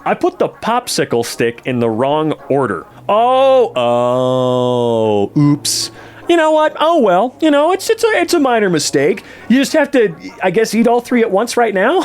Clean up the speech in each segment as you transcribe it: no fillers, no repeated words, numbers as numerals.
I put the popsicle stick in the wrong order. Oh, oops. You know what? Oh, well, you know, it's a minor mistake. You just have to, I guess, eat all three at once right now.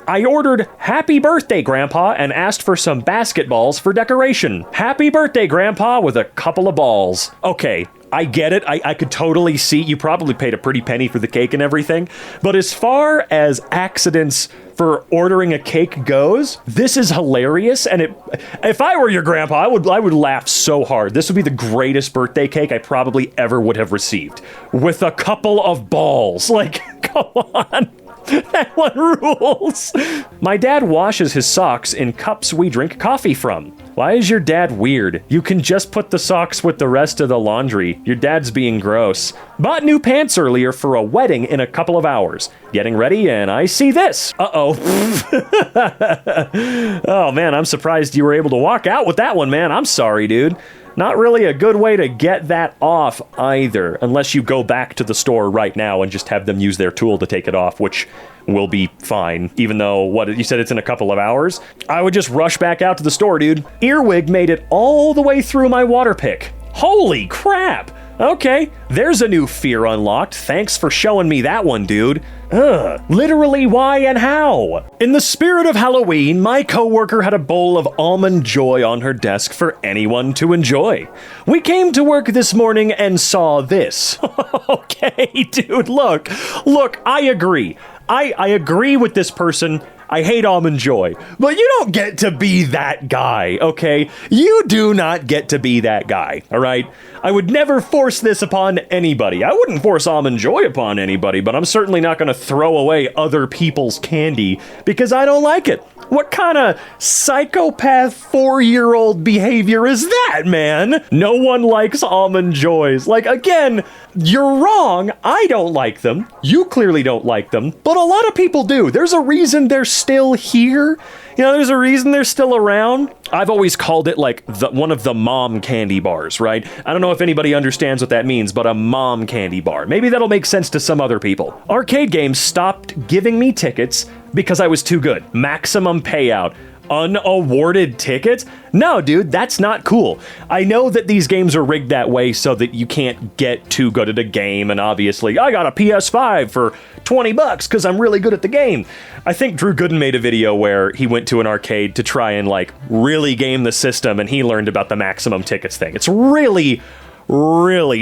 I ordered Happy Birthday, Grandpa, and asked for some basketballs for decoration. Happy Birthday, Grandpa, with a couple of balls. Okay, I get it. I could totally see you probably paid a pretty penny for the cake and everything. But as far as accidents for ordering a cake goes, this is hilarious. And if I were your grandpa, I would laugh so hard. This would be the greatest birthday cake I probably ever would have received. With a couple of balls. Like, come on. That one rules. My dad washes his socks in cups we drink coffee from. Why is your dad weird? You can just put the socks with the rest of the laundry. Your dad's being gross. Bought new pants earlier for a wedding in a couple of hours. Getting ready and I see this. Uh-oh. Oh man, I'm surprised you were able to walk out with that one, man. I'm sorry, dude. Not really a good way to get that off either, unless you go back to the store right now and just have them use their tool to take it off, which will be fine, even though, what, you said it's in a couple of hours? I would just rush back out to the store, dude. Earwig made it all the way through my water pick. Holy crap! Okay, there's a new fear unlocked. Thanks for showing me that one, dude. Literally why and how? In the spirit of Halloween, my coworker had a bowl of almond joy on her desk for anyone to enjoy. We came to work this morning and saw this. Okay, dude, look, I agree. I agree with this person. I hate almond joy, but you don't get to be that guy, okay? You do not get to be that guy, all right? I would never force this upon anybody. I wouldn't force almond joy upon anybody, but I'm certainly not going to throw away other people's candy because I don't like it. What kind of psychopath 4-year-old behavior is that, man? No one likes almond joys. Like, again, you're wrong. I don't like them. You clearly don't like them, but a lot of people do. There's a reason they're still here. You know, there's a reason they're still around. I've always called it like one of the mom candy bars, right? I don't know if anybody understands what that means, but a mom candy bar. Maybe that'll make sense to some other people. Arcade games stopped giving me tickets because I was too good. Maximum payout. Unawarded tickets? No, dude, that's not cool. I know that these games are rigged that way so that you can't get too good at a game, and obviously, I got a PS5 for 20 bucks because I'm really good at the game. I think Drew Gooden made a video where he went to an arcade to try and, like, really game the system, and he learned about the maximum tickets thing. It's really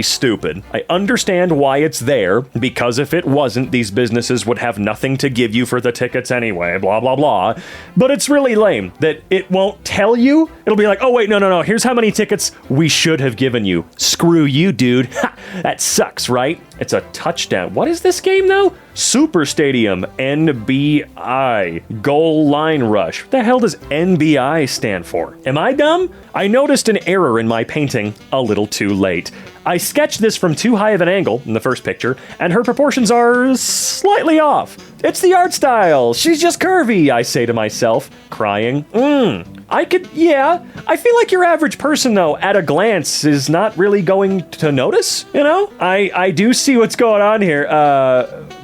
stupid. I understand why it's there, because if it wasn't, these businesses would have nothing to give you for the tickets anyway, blah, blah, blah. But it's really lame that it won't tell you. It'll be like, oh, wait, no, here's how many tickets we should have given you. Screw you, dude. Ha, that sucks, right? It's a touchdown. What is this game, though? Super Stadium, NBI, Goal Line Rush. What the hell does NBI stand for? Am I dumb? I noticed an error in my painting a little too late. I sketched this from too high of an angle in the first picture, and her proportions are slightly off. It's the art style. She's just curvy, I say to myself, crying. I feel like your average person, though, at a glance, is not really going to notice, you know? I do see what's going on here,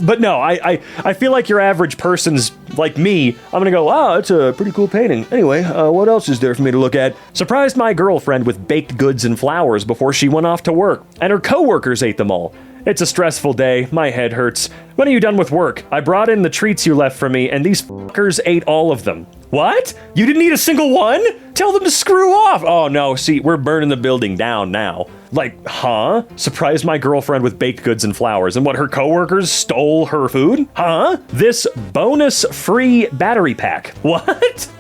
but no, I feel like your average person's like me. I'm gonna go, wow, that's a pretty cool painting. Anyway, what else is there for me to look at? Surprised my girlfriend with baked goods and flowers before she went off to work, and her coworkers ate them all. It's a stressful day. My head hurts. When are you done with work? I brought in the treats you left for me, and these fuckers ate all of them. What? You didn't eat a single one? Tell them to screw off. Oh no, see, we're burning the building down now. Like, huh? Surprised my girlfriend with baked goods and flowers, and what, her coworkers stole her food? Huh? This bonus-free battery pack. What?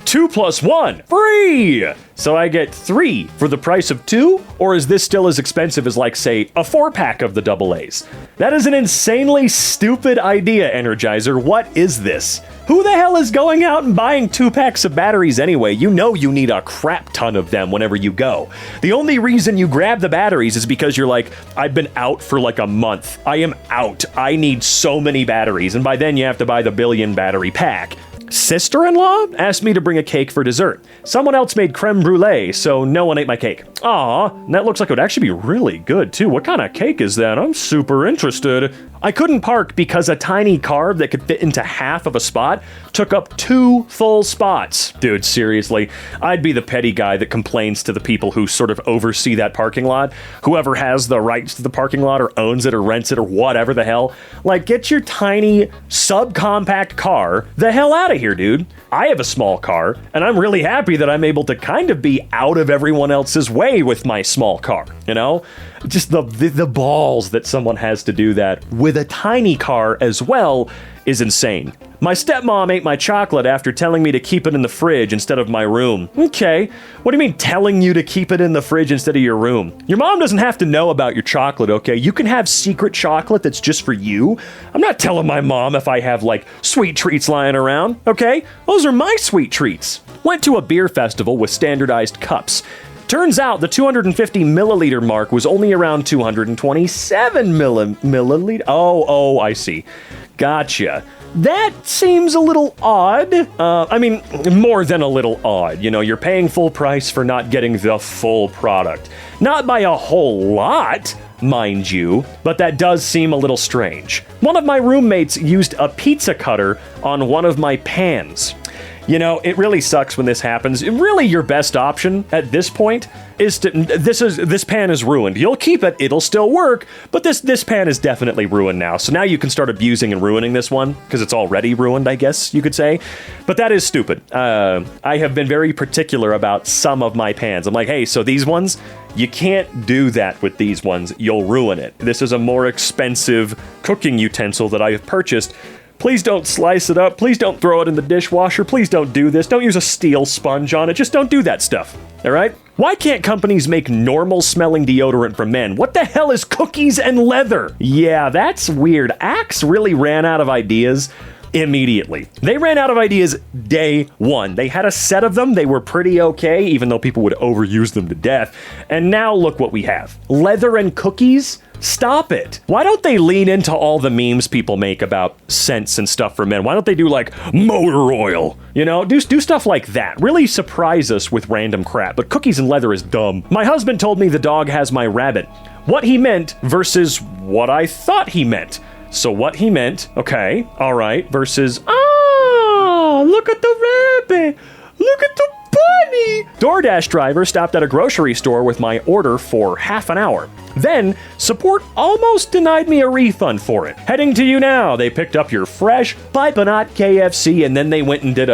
2 + 1, free! So I get 3 for the price of 2? Or is this still as expensive as, like, say, a 4-pack of the AA's? That is an insanely stupid idea, Energizer. What is this? Who the hell is going out and buying 2 packs of batteries anyway? You know you need a crap ton of them whenever you go. The only reason you grab the batteries is because you're like, I've been out for like a month. I am out. I need so many batteries. And by then you have to buy the 1 billion battery pack. sister-in-law asked me to bring a cake for dessert. Someone else made creme brulee, so no one ate my cake. Aw, that looks like it would actually be really good too. What kind of cake is that? I'm super interested. I couldn't park because a tiny car that could fit into half of a spot took up 2 full spots. Dude, seriously, I'd be the petty guy that complains to the people who sort of oversee that parking lot. Whoever has the rights to the parking lot or owns it or rents it or whatever the hell. Like, get your tiny subcompact car the hell out of here, dude. I have a small car, and I'm really happy that I'm able to kind of be out of everyone else's way with my small car, you know? Just the balls that someone has to do that with a tiny car as well is insane. My stepmom ate my chocolate after telling me to keep it in the fridge instead of my room. Okay, what do you mean telling you to keep it in the fridge instead of your room? Your mom doesn't have to know about your chocolate, okay? You can have secret chocolate that's just for you. I'm not telling my mom if I have, like, sweet treats lying around, okay? Those are my sweet treats. Went to a beer festival with standardized cups. Turns out the 250 milliliter mark was only around 227 milliliter. Oh, I see. Gotcha. That seems a little odd. I mean, more than a little odd. You know, you're paying full price for not getting the full product. Not by a whole lot, mind you, but that does seem a little strange. One of my roommates used a pizza cutter on one of my pans. You know, it really sucks when this happens. Really, your best option at this point is to... This pan is ruined. You'll keep it. It'll still work. But this pan is definitely ruined now. So now you can start abusing and ruining this one because it's already ruined, I guess you could say. But that is stupid. I have been very particular about some of my pans. I'm like, hey, so these ones, you can't do that with these ones. You'll ruin it. This is a more expensive cooking utensil that I have purchased. Please don't slice it up. Please don't throw it in the dishwasher. Please don't do this. Don't use a steel sponge on it. Just don't do that stuff. All right? Why can't companies make normal smelling deodorant for men? What the hell is cookies and leather? Yeah, that's weird. Axe really ran out of ideas immediately. They ran out of ideas day one. They had a set of them. They were pretty okay, even though people would overuse them to death. And now look what we have. Leather and cookies? Stop it. Why don't they lean into all the memes people make about scents and stuff for men? Why don't they do like motor oil? You know, do stuff like that. Really surprise us with random crap. But cookies and leather is dumb. My husband told me the dog has my rabbit. What he meant versus what I thought he meant. So what he meant, okay, all right, versus, look at the rabbit. Look at the bunny. DoorDash driver stopped at a grocery store with my order for half an hour. Then, support almost denied me a refund for it. Heading to you now. They picked up your fresh Pipe-A-Knot KFC and then they went and did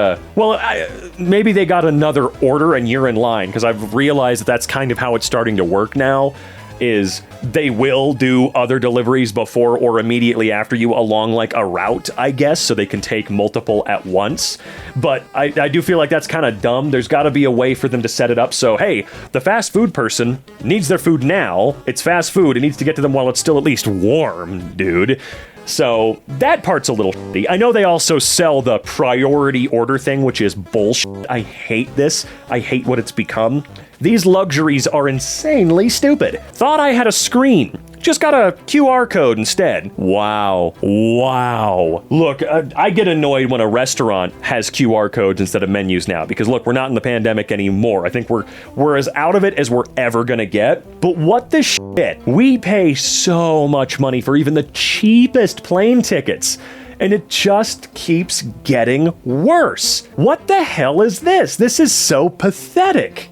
maybe they got another order and you're in line, because I've realized that that's kind of how it's starting to work now. Is they will do other deliveries before or immediately after you along like a route, I guess, so they can take multiple at once. But I do feel like that's kind of dumb. There's got to be a way for them to set it up so, hey, the fast food person needs their food now. It's fast food. It needs to get to them while it's still at least warm, dude. So that part's a little shitty. I know they also sell the priority order thing, which is bullshit. I hate this. I hate what it's become. These luxuries are insanely stupid. Thought I had a screen. Just got a QR code instead. Wow. Look, I get annoyed when a restaurant has QR codes instead of menus now, because look, we're not in the pandemic anymore. I think we're as out of it as we're ever gonna get. But what the shit? We pay so much money for even the cheapest plane tickets. And it just keeps getting worse. What the hell is this? This is so pathetic.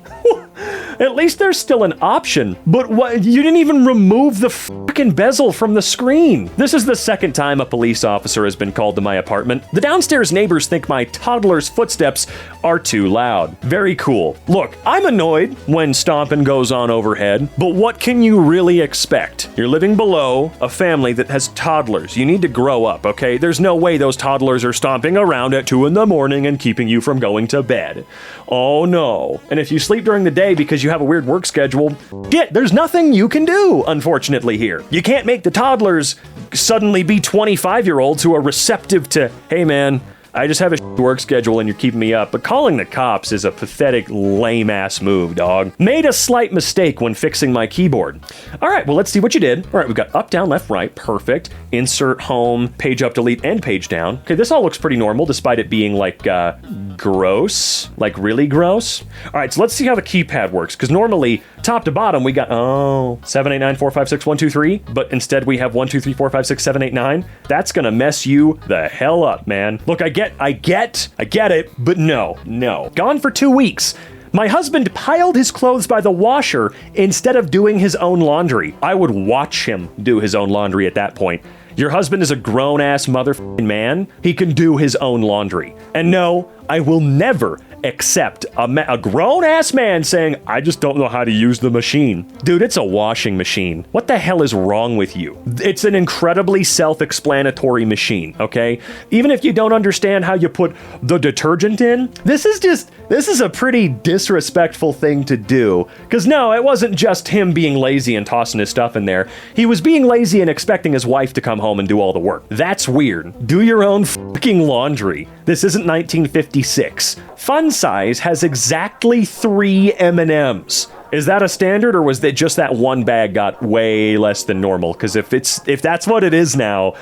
At least there's still an option. But what? You didn't even remove the fucking bezel from the screen. This is the second time a police officer has been called to my apartment. The downstairs neighbors think my toddler's footsteps are too loud. Very cool. Look, I'm annoyed when stomping goes on overhead, but what can you really expect? You're living below a family that has toddlers. You need to grow up, okay? There's no way those toddlers are stomping around at 2 a.m. and keeping you from going to bed. Oh no. And if you sleep during the day because you have a weird work schedule, there's nothing you can do, unfortunately, here. You can't make the toddlers suddenly be 25-year-olds who are receptive to, hey man, I just have a work schedule and you're keeping me up, but calling the cops is a pathetic, lame-ass move, dog. Made a slight mistake when fixing my keyboard. All right, well, let's see what you did. All right, we've got up, down, left, right. Perfect. Insert, home, page up, delete, and page down. Okay, this all looks pretty normal despite it being like gross, like really gross. All right, so let's see how the keypad works, because normally top to bottom we got 7 8 9 4 5 6 1 2 3, but instead we have 1 2 3 4 5 6 7 8 9. That's gonna mess you the hell up, man. Look, I get it, but no. Gone for 2 weeks. My husband piled his clothes by the washer instead of doing his own laundry. I would watch him do his own laundry at that point. Your husband is a grown-ass motherfucking man. He can do his own laundry. And no, I will never accept a grown-ass man saying, I just don't know how to use the machine. Dude, it's a washing machine. What the hell is wrong with you? It's an incredibly self-explanatory machine, okay? Even if you don't understand how you put the detergent in, this is a pretty disrespectful thing to do. Because no, it wasn't just him being lazy and tossing his stuff in there. He was being lazy and expecting his wife to come home and do all the work. That's weird. Do your own fucking laundry. This isn't 1956. Fun size has exactly 3 M&Ms. Is that a standard, or was that just that one bag got way less than normal? Because if that's what it is now,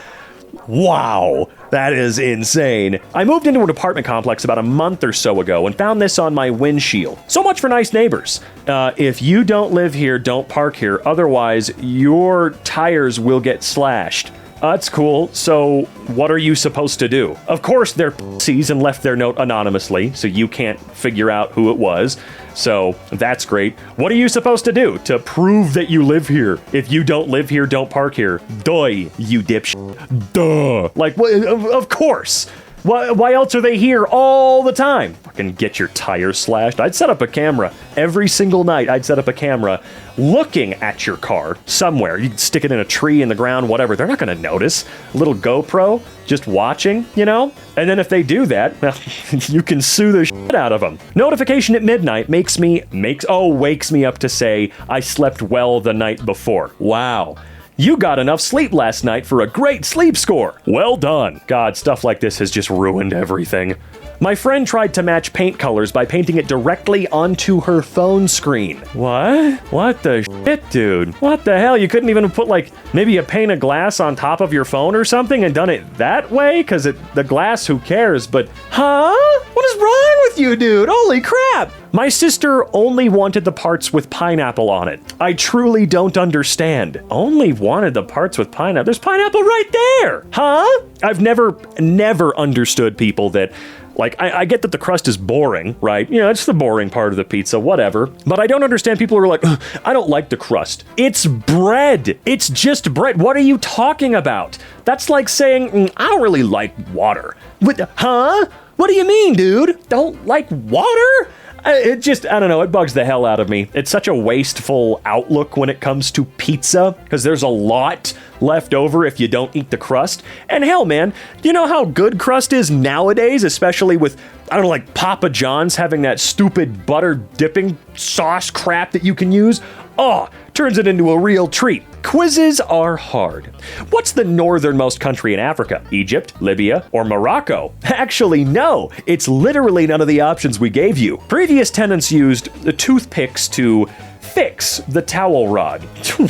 wow, that is insane. I moved into an apartment complex about a month or so ago and found this on my windshield. So much for nice neighbors. If you don't live here, don't park here. Otherwise, your tires will get slashed. That's cool. So what are you supposed to do? Of course, they're pussies and left their note anonymously, so you can't figure out who it was. So that's great. What are you supposed to do to prove that you live here? If you don't live here, don't park here. Duh, you dipshit. Duh. Like, of course. Why else are they here all the time? Fucking get your tires slashed. I'd set up a camera every single night. I'd set up a camera looking at your car somewhere. You'd stick it in a tree, in the ground, whatever. They're not going to notice. A little GoPro just watching, you know? And then if they do that, well, you can sue the shit out of them. Notification at midnight wakes me up to say I slept well the night before. Wow. You got enough sleep last night for a great sleep score. Well done. God, stuff like this has just ruined everything. My friend tried to match paint colors by painting it directly onto her phone screen. What? What the shit, dude? What the hell? You couldn't even put, like, maybe a pane of glass on top of your phone or something and done it that way? Because the glass, who cares? But, huh? What is wrong with you, dude? Holy crap! My sister only wanted the parts with pineapple on it. I truly don't understand. Only wanted the parts with pineapple? There's pineapple right there! Huh? I've never understood people that... Like, I get that the crust is boring, right? You know, it's the boring part of the pizza, whatever. But I don't understand people who are like, I don't like the crust. It's bread. It's just bread. What are you talking about? That's like saying, I don't really like water. Huh? What do you mean, dude? Don't like water? I don't know, it bugs the hell out of me. It's such a wasteful outlook when it comes to pizza, because there's a lot left over if you don't eat the crust. And hell, man, you know how good crust is nowadays, especially with, I don't know, like Papa John's having that stupid butter dipping sauce crap that you can use? Oh, turns it into a real treat. Quizzes are hard. What's the northernmost country in Africa? Egypt, Libya, or Morocco? Actually, no. It's literally none of the options we gave you. Previous tenants used the toothpicks to fix the towel rod.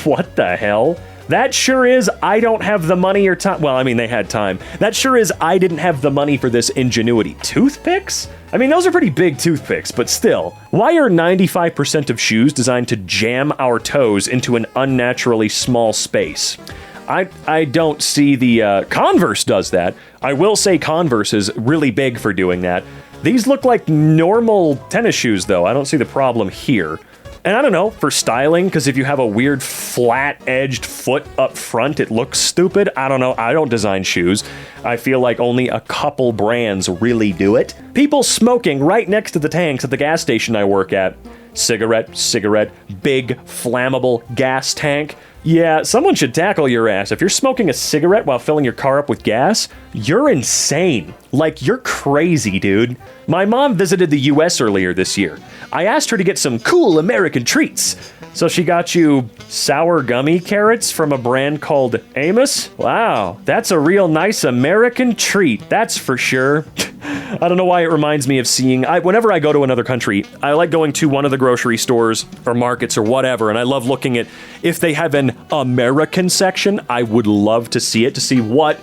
What the hell? That sure is I don't have the money or time. Well, I mean, they had time. That sure is I didn't have the money for this ingenuity. Toothpicks? I mean, those are pretty big toothpicks, but still. Why are 95% of shoes designed to jam our toes into an unnaturally small space? I don't see the... Converse does that. I will say Converse is really big for doing that. These look like normal tennis shoes, though. I don't see the problem here. And I don't know, for styling, because if you have a weird flat-edged foot up front, it looks stupid. I don't know. I don't design shoes. I feel like only a couple brands really do it. People smoking right next to the tanks at the gas station I work at. Cigarette, big, flammable gas tank. Yeah, someone should tackle your ass. If you're smoking a cigarette while filling your car up with gas, you're insane. Like, you're crazy, dude. My mom visited the US earlier this year. I asked her to get some cool American treats. So she got you sour gummy carrots from a brand called Amos? Wow, that's a real nice American treat, that's for sure. I don't know why it reminds me of seeing... whenever I go to another country, I like going to one of the grocery stores or markets or whatever, and I love looking at if they have an American section. I would love to see it, to see what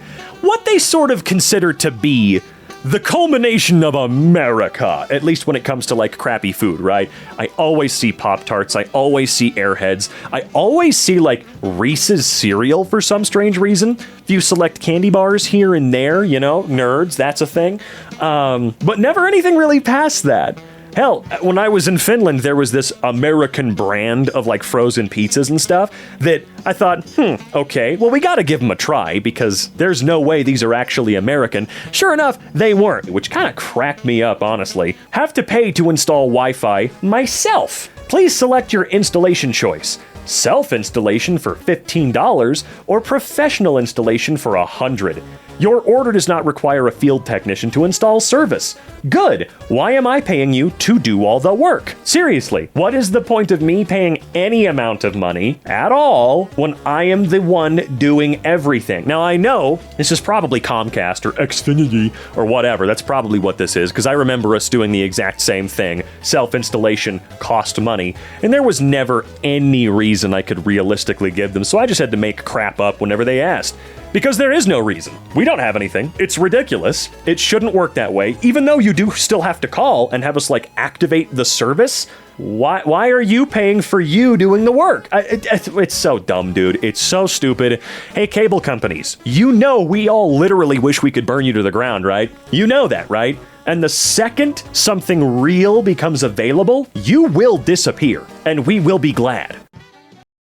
they sort of consider to be the culmination of America, at least when it comes to like crappy food, right? I always see Pop-Tarts, I always see Airheads, I always see like Reese's cereal for some strange reason. A few select candy bars here and there, you know, nerds, that's a thing. But never anything really past that. Hell, when I was in Finland, there was this American brand of like frozen pizzas and stuff that I thought, okay, well, we gotta give them a try because there's no way these are actually American. Sure enough, they weren't, which kind of cracked me up, honestly. Have to pay to install Wi-Fi myself. Please select your installation choice. Self-installation for $15 or professional installation for $100. Your order does not require a field technician to install service. Good. Why am I paying you to do all the work? Seriously, what is the point of me paying any amount of money at all when I am the one doing everything? Now, I know this is probably Comcast or Xfinity or whatever. That's probably what this is, because I remember us doing the exact same thing. Self-installation cost money, and there was never any reason I could realistically give them, so I just had to make crap up whenever they asked. Because there is no reason. We don't have anything. It's ridiculous. It shouldn't work that way. Even though you do still have to call and have us like activate the service, why are you paying for you doing the work? It's so dumb, dude. It's so stupid. Hey, cable companies, you know we all literally wish we could burn you to the ground, right? You know that, right? And the second something real becomes available, you will disappear, and we will be glad.